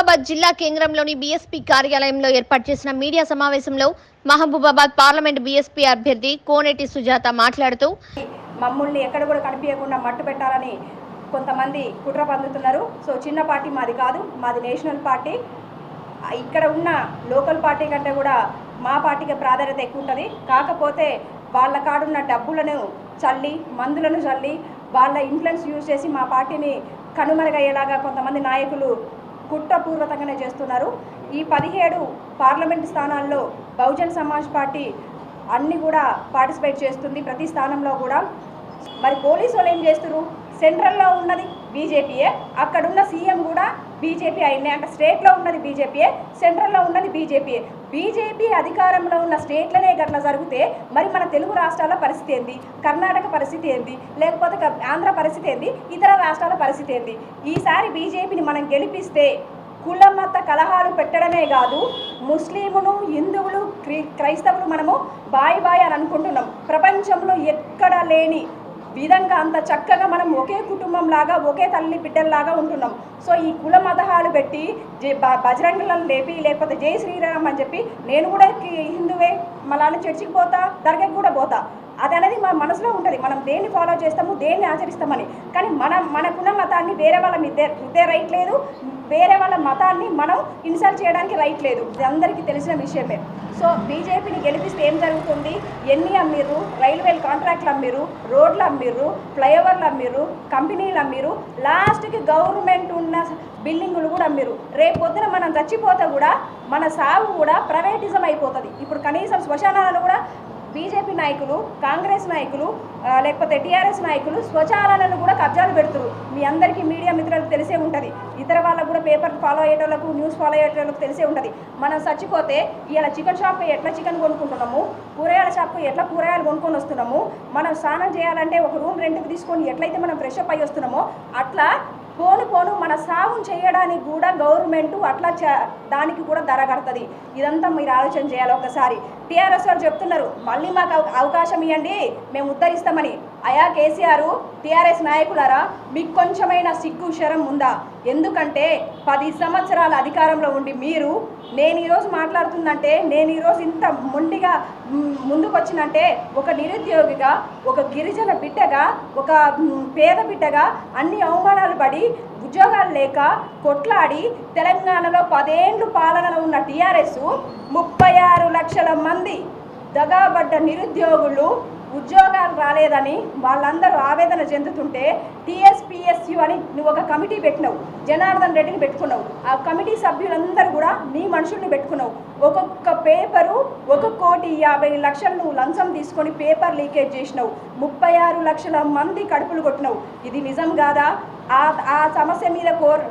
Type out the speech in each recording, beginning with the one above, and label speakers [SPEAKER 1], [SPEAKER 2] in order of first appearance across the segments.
[SPEAKER 1] మహబూబాబాద్ జిల్లా కేంద్రంలోని బీఎస్పీ కార్యాలయంలో ఏర్పాటు చేసిన మీడియా సమావేశంలో మహబూబాబాద్ పార్లమెంట్ బీఎస్పీ అభ్యర్థి కోనేటి సుజాత మాట్లాడుతూ
[SPEAKER 2] మమ్మల్ని ఎక్కడ కూడా కనిపించకుండా మట్టు పెట్టాలని కొంతమంది కుట్ర పన్నుతున్నారు. సో చిన్న పార్టీ మాది కాదు, మాది నేషనల్ పార్టీ. ఇక్కడ ఉన్న లోకల్ పార్టీ కంటే కూడా మా పార్టీకి ప్రాధాన్యత ఎక్కువ ఉంటుంది. కాకపోతే వాళ్ళ కాడున్న డబ్బులను చల్లి, మందులను చల్లి, వాళ్ళ ఇన్ఫ్లుయెన్స్ యూజ్ చేసి మా పార్టీని కనుమరుగయ్యేలాగా కొంతమంది నాయకులు కుట్రపూర్వకంగానే చేస్తున్నారు. ఈ 17 పార్లమెంట్ స్థానాల్లో బహుజన్ సమాజ్ పార్టీ అన్నీ కూడా పార్టిసిపేట్ చేస్తుంది, ప్రతి స్థానంలో కూడా. మరి పోలీసు వాళ్ళు ఏం చేస్తున్నారు? సెంట్రల్లో ఉన్నది బీజేపీయే, అక్కడున్న సీఎం కూడా బీజేపీ అయింది. అంటే స్టేట్లో ఉన్నది బీజేపీయే, సెంట్రల్లో ఉన్నది బీజేపీయే. బీజేపీ అధికారంలో ఉన్న స్టేట్లనే గట్లా జరిగితే మరి మన తెలుగు రాష్ట్రాల పరిస్థితి ఏంది? కర్ణాటక పరిస్థితి ఏంది? లేకపోతే ఆంధ్ర పరిస్థితి ఏంది? ఇతర రాష్ట్రాల పరిస్థితి ఏంది? ఈసారి బీజేపీని మనం గెలిపిస్తే కుల మత కలహాలు పెట్టడమే కాదు, ముస్లిములు, హిందువులు, క్రైస్తవులు మనము బాయ్ బాయ్ అని అనుకుంటున్నాం. ప్రపంచంలో ఎక్కడ లేని విధంగా అంత చక్కగా మనం ఒకే కుటుంబం లాగా, ఒకే తల్లి బిడ్డల్లాగా ఉంటున్నాం. సో ఈ కుల మతహాలు పెట్టి బజరంగులను లేపి, లేకపోతే జై శ్రీరామ్ అని చెప్పి, నేను కూడా హిందువే, మళ్ళీ చర్చికి పోతా, దర్గాకి కూడా పోతా, అది అనేది మన మనసులో ఉంటుంది. మనం దేన్ని ఫాలో చేస్తాము, దేన్ని ఆచరిస్తామని. కానీ మనకున్న మతాన్ని వేరే వాళ్ళ రుద్దే రైట్ లేదు, వేరే వాళ్ళ మతాన్ని మనం ఇన్సల్ట్ చేయడానికి రైట్ లేదు. ఇది అందరికీ తెలిసిన విషయమే. సో బీజేపీని గెలిపిస్తే ఏం జరుగుతుంది? ఎన్ని అమ్మిర్రు? రైల్వేలు కాంట్రాక్ట్లు అమ్మిర్రు, రోడ్లు అమ్మిర్రు, ఫ్లైఓవర్లు అమ్మిర్రు, కంపెనీలు అమ్మిర్రు, లాస్ట్కి గవర్నమెంట్ ఉన్న బిల్డింగులు కూడా అమ్మిర్రు. రేపు పొద్దున మనం చచ్చిపోతే కూడా మన సాగు కూడా ప్రైవేటిజం అయిపోతుంది. ఇప్పుడు కనీసం శ్మశానాలను కూడా బీజేపీ నాయకులు, కాంగ్రెస్ నాయకులు, లేకపోతే టీఆర్ఎస్ నాయకులు స్వచాలనను కూడా కబ్జాలు పెడుతున్నారు. మీ అందరికీ మీడియా మిత్రులకు తెలిసే ఉంటుంది, ఇతర వాళ్ళకు కూడా పేపర్ ఫాలో అయ్యేటోళ్ళకు, న్యూస్ ఫాలో అయ్యేటోళ్ళకు తెలిసే ఉంటుంది. మనం చచ్చిపోతే ఇలా చికెన్ షాప్కి ఎట్లా చికెన్ కొనుక్కుంటున్నాము, కూరగాయల షాప్కి ఎట్లా కూరగాయలు కొనుక్కొని వస్తున్నాము, మనం స్నానం చేయాలంటే ఒక రూమ్ రెంట్కి తీసుకొని ఎట్లయితే మనం ఫ్రెష్ అప్ అయ్యి వస్తున్నామో, అట్లా పోను మన సాగు చేయడానికి కూడా గవర్నమెంట్ అట్లా దానికి కూడా ధర కడుతుంది. ఇదంతా మీరు ఆలోచన చేయాలి ఒకసారి. టీఆర్ఎస్ వాళ్ళు చెప్తున్నారు మళ్ళీ మాకు అవకాశం ఇవ్వండి, మేము ఉద్ధరిస్తామని. అయా కేసీఆర్, టీఆర్ఎస్ నాయకులారా, మీకు కొంచెమైనా సిగ్గు శరం ఉందా? ఎందుకంటే 10 సంవత్సరాల అధికారంలో ఉండి మీరు, నేను ఈరోజు మాట్లాడుతుందంటే, నేను ఈరోజు ఇంత మొండిగా ముందుకు వచ్చినంటే ఒక నిరుద్యోగిగా, ఒక గిరిజన బిడ్డగా, ఒక పేద బిడ్డగా అన్ని అవమానాలు పడి ఉద్యోగాలు లేక కొట్లాడి తెలంగాణలో 10 ఏళ్ళు పాలనలో ఉన్న టీఆర్ఎస్ 36 లక్షల మంది దగాబడ్డ నిరుద్యోగులు ఉద్యోగాలు రాలేదని వాళ్ళందరూ ఆవేదన చెందుతుంటే టీఎస్పీఎస్యు అని నువ్వు ఒక కమిటీ పెట్టినావు, జనార్దన్ రెడ్డిని పెట్టుకున్నావు. ఆ కమిటీ సభ్యులందరూ కూడా నీ మనుషుల్ని పెట్టుకున్నావు. ఒక్కొక్క పేపరు 1,50,00,000 నువ్వు లంచం తీసుకొని పేపర్ లీకేజ్ చేసినావు. 36 లక్షల మంది కడుపులు కొట్టినావు. ఇది నిజం కాదా? ఆ సమస్య మీద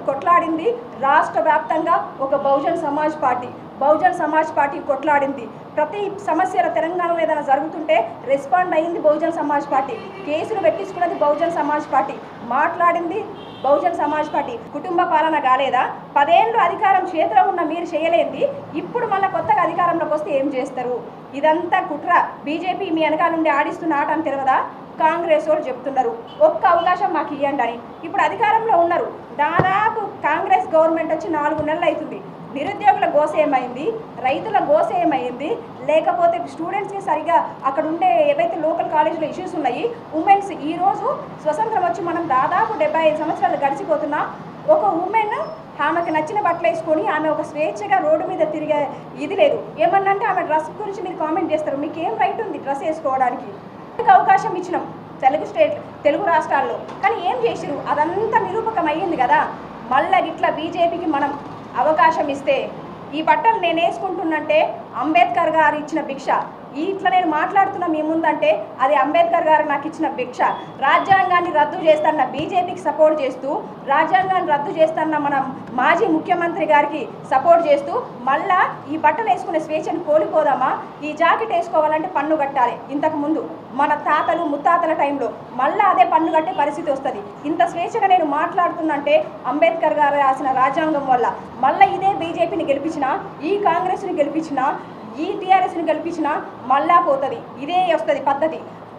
[SPEAKER 2] కొట్లాడింది రాష్ట్ర వ్యాప్తంగా ఒక బహుజన్ సమాజ్ పార్టీ కొట్లాడింది. ప్రతి సమస్యల తెలంగాణలో ఏదైనా జరుగుతుంటే రెస్పాండ్ అయింది బహుజన్ సమాజ్ పార్టీ, కేసులు పెట్టించుకున్నది బహుజన్ సమాజ్ పార్టీ, మాట్లాడింది బహుజన్ సమాజ్ పార్టీ. కుటుంబ పాలన కాలేదా? 10 ఏళ్ళు అధికారం చేతిలో ఉన్న మీరు చేయలేంది, ఇప్పుడు మళ్ళీ కొత్తగా అధికారంలోకి వస్తే ఏం చేస్తారు? ఇదంతా కుట్ర. బీజేపీ మీ వెనకాల నుండి ఆడిస్తున్న ఆట అని తెలియదా? కాంగ్రెస్ వాళ్ళు చెప్తున్నారు ఒక్క అవకాశం మాకు ఇవ్వండి అని. ఇప్పుడు అధికారంలో ఉన్నారు, దాదాపు కాంగ్రెస్ గవర్నమెంట్ వచ్చి 4 నెలలు అవుతుంది. నిరుద్యోగుల గోస ఏమైంది? రైతుల గోస ఏమైంది? లేకపోతే స్టూడెంట్స్కి సరిగా అక్కడ ఉండే ఏవైతే లోకల్ కాలేజీలో ఇష్యూస్ ఉన్నాయి, ఉమెన్స్ ఈరోజు స్వతంత్రం వచ్చి మనం దాదాపు 75 సంవత్సరాలు గడిచిపోతున్నా ఒక ఉమెన్ ఆమెకు నచ్చిన బట్టలు వేసుకొని ఆమె ఒక స్వేచ్ఛగా రోడ్డు మీద తిరిగే ఇది లేదు. ఏమన్నంటే ఆమె డ్రెస్ గురించి మీరు కామెంట్ చేస్తారు, మీకు ఏం రైట్ ఉంది డ్రెస్ వేసుకోవడానికి? అవకాశం ఇచ్చినాం తెలుగు రాష్ట్రాల్లో, కానీ ఏం చేసిరు? అదంతా నిరూపకం అయ్యింది కదా. మళ్ళీ ఇట్లా బీజేపీకి మనం అవకాశం ఇస్తే, ఈ బట్టలు నేను వేసుకుంటున్నంటే అంబేద్కర్ గారు ఇచ్చిన భిక్ష, ఇట్లా నేను మాట్లాడుతున్నా మీ ముందంటే అది అంబేద్కర్ గారు నాకు ఇచ్చిన భిక్ష. రాజ్యాంగాన్ని రద్దు చేస్తున్న బీజేపీకి సపోర్ట్ చేస్తూ, రాజ్యాంగాన్ని రద్దు చేస్తున్న మన మాజీ ముఖ్యమంత్రి గారికి సపోర్ట్ చేస్తూ మళ్ళా ఈ బట్టలు వేసుకునే స్వేచ్ఛను కోల్పోదామా? ఈ జాకెట్ వేసుకోవాలంటే పన్ను కట్టాలి. ఇంతకుముందు మన తాతలు ముత్తాతల టైంలో మళ్ళీ అదే పన్ను కట్టే పరిస్థితి వస్తుంది. ఇంత స్వేచ్ఛగా నేను మాట్లాడుతుందంటే అంబేద్కర్ గారు రాసిన రాజ్యాంగం వల్ల. మళ్ళీ ఇదే బీజేపీని గెలిపించినా, ఈ కాంగ్రెస్ని గెలిపించినా, ఈ టీఆర్ఎస్ని గెలిపించినా మళ్ళా పోతుంది. ఇదే వస్తుంది పద్ధతి.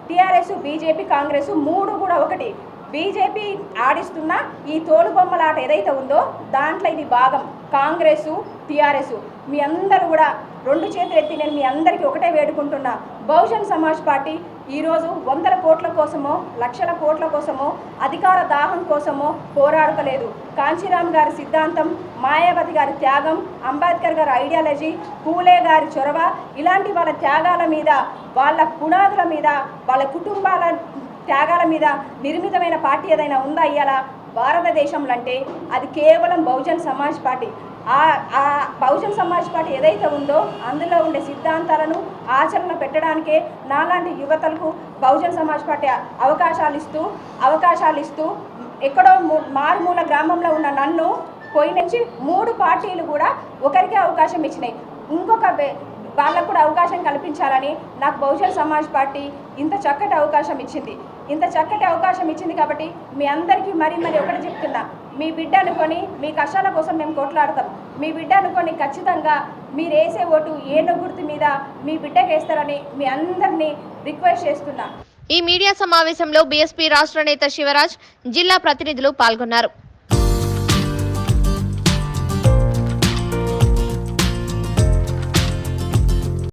[SPEAKER 2] టీఆర్ఎస్, బీజేపీ, కాంగ్రెస్ 3 కూడా ఒకటి. బీజేపీ ఆడిస్తున్న ఈ తోలుబొమ్మలాట ఏదైతే ఉందో దాంట్లో ఇది భాగం. కాంగ్రెసు, టీఆర్ఎస్ మీ అందరూ కూడా 2 చేతులు ఎత్తి నేను మీ అందరికీ ఒకటే వేడుకుంటున్నా. బహుజన్ సమాజ్ పార్టీ ఈరోజు 100 కోట్ల కోసమో, లక్షల కోట్ల కోసమో, అధికార దాహం కోసమో పోరాడలేదు. కాంచీరామ్ గారి సిద్ధాంతం, మాయావతి గారి త్యాగం, అంబేద్కర్ గారి ఐడియాలజీ, పూలే గారి చొరవ, ఇలాంటి వాళ్ళ త్యాగాల మీద, వాళ్ళ పునాదుల మీద, వాళ్ళ కుటుంబాల త్యాగాల మీద నిర్మితమైన పార్టీ ఏదైనా ఉందా ఇవాళ భారతదేశంలో అంటే అది కేవలం బహుజన్ సమాజ్ పార్టీ. ఆ బహుజన్ సమాజ్ పార్టీ ఏదైతే ఉందో అందులో ఉండే సిద్ధాంతాలను ఆచరణ పెట్టడానికే నాలాంటి యువతలకు బహుజన్ సమాజ్ పార్టీ అవకాశాలు ఇస్తూ ఎక్కడో మారుమూల గ్రామంలో ఉన్న నన్ను పోయి నుంచి 3 పార్టీలు కూడా ఒకరికే అవకాశం ఇచ్చినాయి. ఇంకొక వాళ్ళకు కూడా అవకాశం కల్పించాలని నాకు బహుజన్ సమాజ్ పార్టీ ఇంత చక్కటి అవకాశం ఇచ్చింది కాబట్టి మీ అందరికీ మరీ ఒకటి చెప్తున్నా, మీ బిడ్డ అనుకొని మీ కష్టాల కోసం మేము కొట్లాడతాం. మీ బిడ్డ అనుకొని ఖచ్చితంగా మీరు వేసే ఓటు ఏనుగు గుర్తు మీద మీ బిడ్డకి వేస్తారని మీ అందరినీ రిక్వెస్ట్ చేస్తున్నా.
[SPEAKER 1] ఈ మీడియా సమావేశంలో బీఎస్పీ రాష్ట్ర నేత శివరాజ్, జిల్లా ప్రతినిధులు పాల్గొన్నారు.